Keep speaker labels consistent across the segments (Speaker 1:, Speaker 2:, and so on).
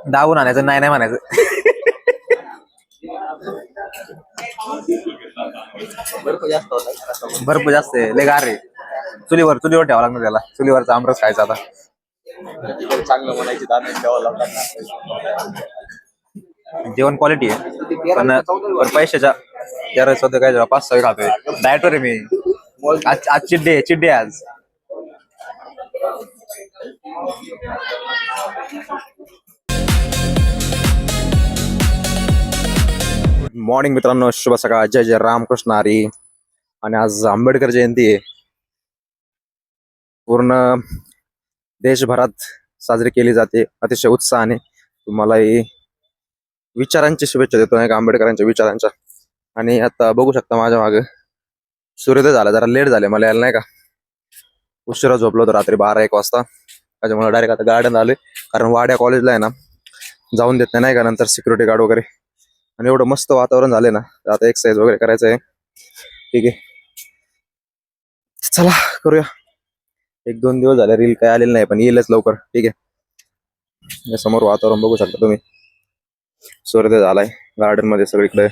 Speaker 1: दाबून आणायचं, नाही नाही म्हणायचं. बर्फ जास्त आहे, लय गार आहे. चुलीवर चुलीवर ठेवावं लागणार त्याला, चुलीवरचा आमरस खायचा आता.
Speaker 2: चांगलं म्हणायची दाणे ठेवावं लागतात.
Speaker 1: जेवण क्वालिटी आहे पण पैशाच्या जरा सध्या काय जरा 5-6 खातोय. डायटवर आहे मी. आज चिड्डे आज. गुड मॉर्निंग मित्रांनो, शुभ सकाळ, जय जय रामकृष्ण हरी. आणि आज आंबेडकर जयंती आहे. पूर्ण देशभरात साजरी केली जाते अतिशय उत्साहाने. तुम्हालाही विचारांची शुभेच्छा देतो नाही का, आंबेडकरांच्या विचारांच्या. आणि आता बघू शकता माझ्या मागे सूर्योदय झाला, जरा लेट झाले मला यायला नाही का. उशिरा झोपलो होतो रात्री 12-1 वाजता. त्याच्यामुळे डायरेक्ट आता गार्डन आले, कारण वाड्या कॉलेजला आहे ना जाऊन देत नाही का, नंतर सिक्युरिटी गार्ड वगैरे. आणि एवढं मस्त वातावरण झाले ना, आता एक्सरसाइज वगैरे करायचं आहे. ठीक आहे, चला करूया. 1-2 दिवस झाले रील काय आलेलं नाही, पण येईलच लवकर. ठीक आहे, या समोर वातावरण बघू शकता तुम्ही. सूर्योदय झालाय, गार्डन मध्ये सगळीकडे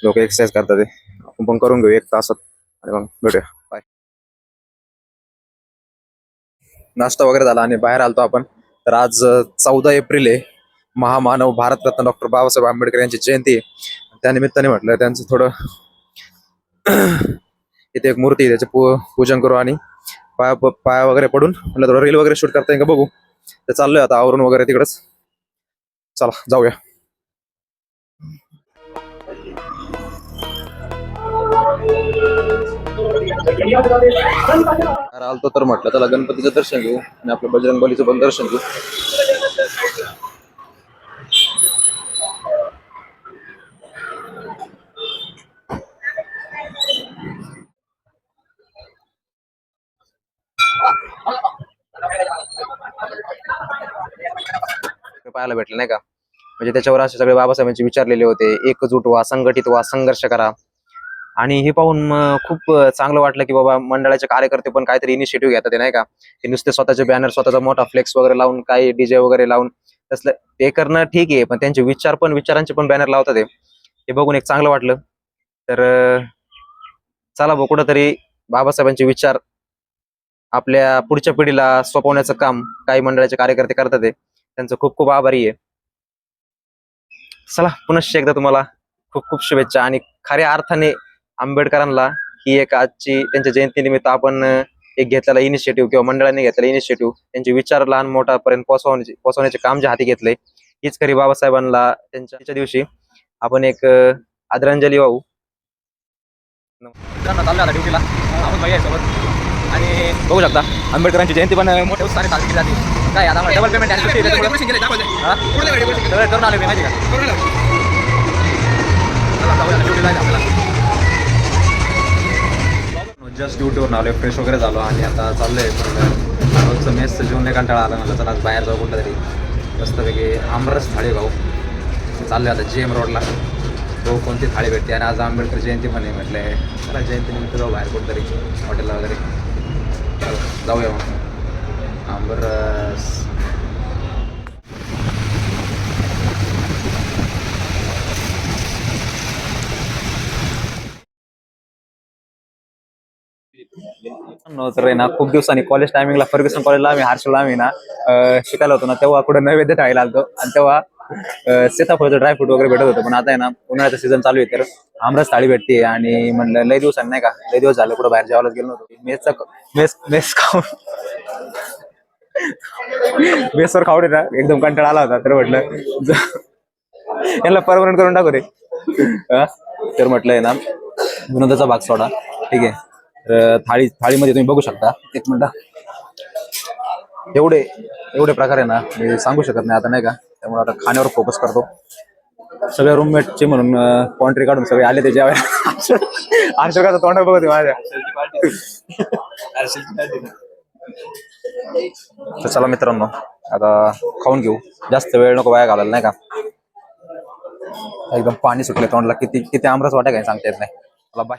Speaker 1: लोक एक्सरसाइज करतात. आपण पण करून घेऊ 1 तासात आणि मग भेटूया. बाय. नाश्ता वगैरे झाला आणि बाहेर आलतो आपण. तर आज 14 एप्रिल आहे, महामानव भारतरत्न डॉक्टर बाबासाहेब आंबेडकर यांची जयंती आहे. त्यानिमित्ताने म्हटलं त्यांचं थोडं इथे एक मूर्ती आहे, त्याचे पूजन करू आणि पाया वगैरे पडून म्हटलं थोडं रील वगैरे शूट करता येईल का बघू. तर चाललोय आता आवरून वगैरे तिकडच. चला जाऊया. आलतो तर म्हटलं त्याला गणपतीचं दर्शन घेऊ आणि आपलं बजरंगबलीचं पण दर्शन घेऊ. पाहायला भेटलं नाही का, म्हणजे त्याच्यावर असे सगळे बाबासाहेबांचे विचारलेले होते. एकजूट व्हा, संघटित व्हा, संघर्ष करा. आणि हे पाहून खूप चांगलं वाटलं की बाबा मंडळाचे कार्यकर्ते पण काहीतरी इनिशिएटिव्ह घेतात ते नाही का. ते नुसते स्वतःचे बॅनर, स्वतःचा मोठा फ्लेक्स वगैरे लावून, काही डीजे वगैरे लावून तसलं ते करणं ठीक आहे, पण त्यांचे विचारांचे पण बॅनर लावतात. हे बघून एक चांगलं वाटलं. तर चला भाऊ, कुठंतरी बाबासाहेबांचे विचार आपल्या पुढच्या पिढीला सोपवण्याचं काम काही मंडळाचे कार्यकर्ते करतात. त्यांचं खूप खूप आभारी आहे. चला, पुनश्च एकदा तुम्हाला खूप खूप शुभेच्छा. आणि खऱ्या अर्थाने आंबेडकरांना ही एक आजची त्यांच्या जयंतीनिमित्त आपण एक घेतलेला इनिशिएटिव्ह किंवा मंडळाने घेतलेला इनिशिएटिव्ह, त्यांचे विचार लहान मोठ्यापर्यंत पोहोचवण्याचे काम जे हाती घेतले, हीच खरी बाबासाहेबांना त्यांच्या दिवशी आपण एक आदरांजली वाहू. ड्युटीला आपण भैया सोबत आणि बघू शकता आंबेडकरांची जयंती पण मोठ्या उत्साहाने साजरी केली जाते. काय आता डबल पेमेंट सगळं करून आले माहिती का. जस्ट ड्युटीवरून आलोय, फ्रेश वगैरे झालो आणि आता चाललोय. रोजचं मेसचं जेवण कंटाळा आला, मला चला बाहेर जाऊ कुठलं तरी मस्तपैकी आमरस थाळी खाऊ. चाललोय आता जेम रोडला, तो कोणती थाळी भेटते. आणि आज आंबेडकर जयंती पण आहे, म्हटलंय चला जयंतीनिमित्त जाऊ बाहेर कुठंतरी हॉटेलला वगैरे. जाऊया मग आंबरस. तर ना खूप दिवसांनी कॉलेज टायमिंगला फर्ग्युसन कॉलेजला आम्ही हर्षलला आम्ही ना शिकायला होतो ना, तेव्हा कुठं नैवेद्य ठेवायला आलतो. आणि तेव्हा सीताफळचं ड्रायफ्रूट वगैरे भेटत होतं. पण आता आहे ना उन्हाळ्याचा सीझन चालू आहे, तर आमरस थाळी भेटते. आणि म्हणलं लय दिवसांनी नाही का, लय दिवस झालं कुठं बाहेर जेवायलाच गेलो नव्हतो. मेस खाऊन मेसवर खावडे ना एकदम कंटाळा आला होता. तर म्हटलं याला परमनंट करून टाकू रे. तर म्हटलंय ना विनोदाचा भाग सोडा. ठीक आहे, तर थाळीमध्ये तुम्ही बघू शकता. 1 मिनिट, एवढे प्रकार आहे ना, मी सांगू शकत नाही आता नाही का. त्यामुळे आता खाण्यावर फोकस करतो. सगळ्या रूममेटचे म्हणून कॉन्ट्री काढून सगळे आले ते जेवायला. आश्रकाचा तोंड बघत माझ्या. तर चला मित्रांनो, आता खाऊन घेऊ, जास्त वेळ नको वाया घालायला नाही का. एकदम पाणी सुटले तोंडला. किती आमरस वाटाय काय सांगता येत नाही. चला बाय.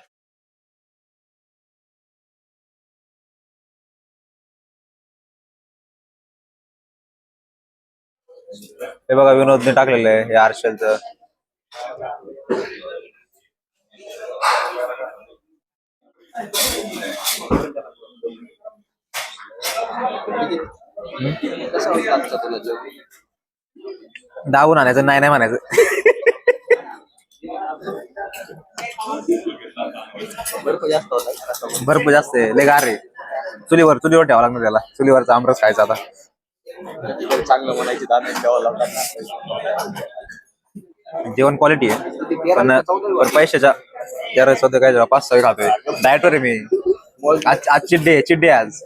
Speaker 1: हे बघा विनोदने टाकलेलं आहे हे आरशलचं.
Speaker 2: कसं वाटतं आजचं तुला जेवण?
Speaker 1: दाबून आणायचं नाही नाही म्हणायचं.
Speaker 2: बर्फ जास्त होता का? असं
Speaker 1: भरपूर जास्त आहे लय गार आहे. चुलीवर ठेवावं लागणार त्याला. चुलीवरचा आमरस खायचा आता.
Speaker 2: तिकडे चांगलं म्हणायची दाणे ठेवावं लागतात.
Speaker 1: जेवण क्वालिटी आहे पण पैशाच्या जरा सध्या काय जरा 5-6 खातोय. डायटवर आहे मी. आज चिड्डे आज.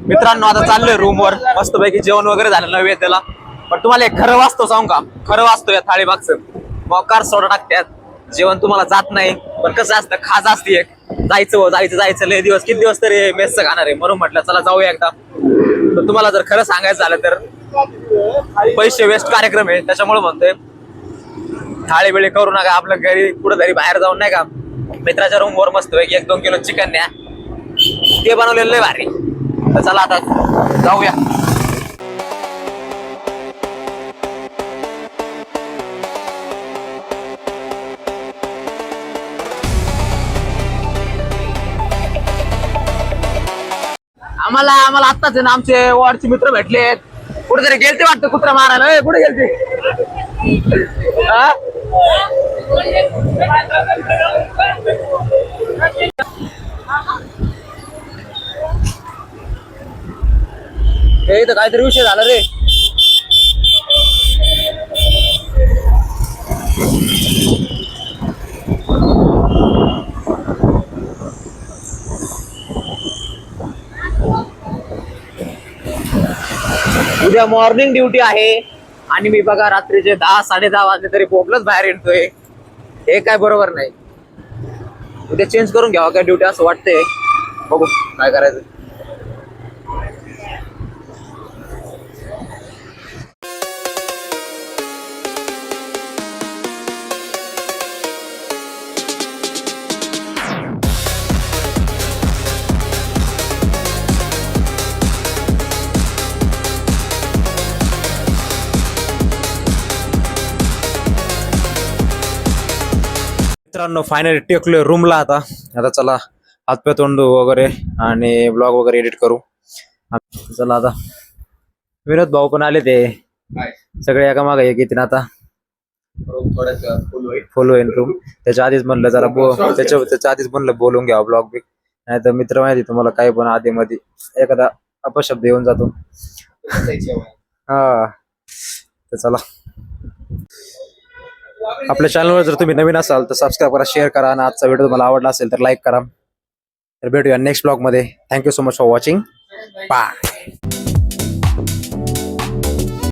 Speaker 1: मित्रांनो आता चाललोय रूमवर मस्तपैकी जेवण वगैरे झालं नव्हे त्याला. पण तुम्हाला एक खरं वाचतो सांगू का? खरं वाचतो या थाळीमागचं. मोकार सोडा टाकत्यात. जेवण तुम्हाला जात नाही पण कसं असतं खाज असते एक. जायचं लय दिवस किती दिवस तरी मेसचं खाणार आहे म्हणून म्हटलं चला जाऊया एकदा. तर तुम्हाला जर खरं सांगायचं झालं तर पैसे वेस्ट कार्यक्रम आहे त्याच्यामुळे म्हणतोय थाळी बिळी करू नका. आपल्या घरी कुठेतरी बाहेर जाऊन नाही का मित्राच्या रूमवर मस्त 1-2 किलो चिकन न्या. ते बनवलेलं लय भारी. तर चला आता जाऊया. आम्हाला आत्ताच आहे ना आमचे वॉर्डचे मित्र भेटले. कुठेतरी गेलते वाटतं कुत्रा मारायला. कुठे गेलते? हे इथं काहीतरी विषय झाला रे. उद्या मॉर्निंग ड्युटी आहे आणि मी बघा रात्रीचे 10-10:30 वाजले तरी भोगलच बाहेर येतोय. हे काय बरोबर नाही. उद्या चेंज करून घ्यावं काय ड्युटी असं वाटतंय. बघू काय करायचं. मित्रांनो फायनली टेकलोय रूमला. आता चला हातपाय तोंड वगैरे आणि ब्लॉग वगैरे एडिट करू. चला आता विनोद भाऊ पण आले ते सगळे एका मागे एक येतील. आता फुल होईल रूम. त्याच्या आधीच म्हणलं जरा त्याच्या आधीच म्हणलं बोलून घ्यावं ब्लॉग बी. नाही तर मित्र माहिती तुम्हाला काही पण आधी मध्ये एखादा अपशब्द येऊन जातो. हा तर चला आपल्या चॅनलवर जर तुम्ही नवीन असाल तर सबस्क्राईब करा, शेअर करा आणि आजचा व्हिडिओ तुम्हाला आवडला असेल तर लाईक करा. तर भेटूया नेक्स्ट ब्लॉग मध्ये. Thank you so much for watching. Bye.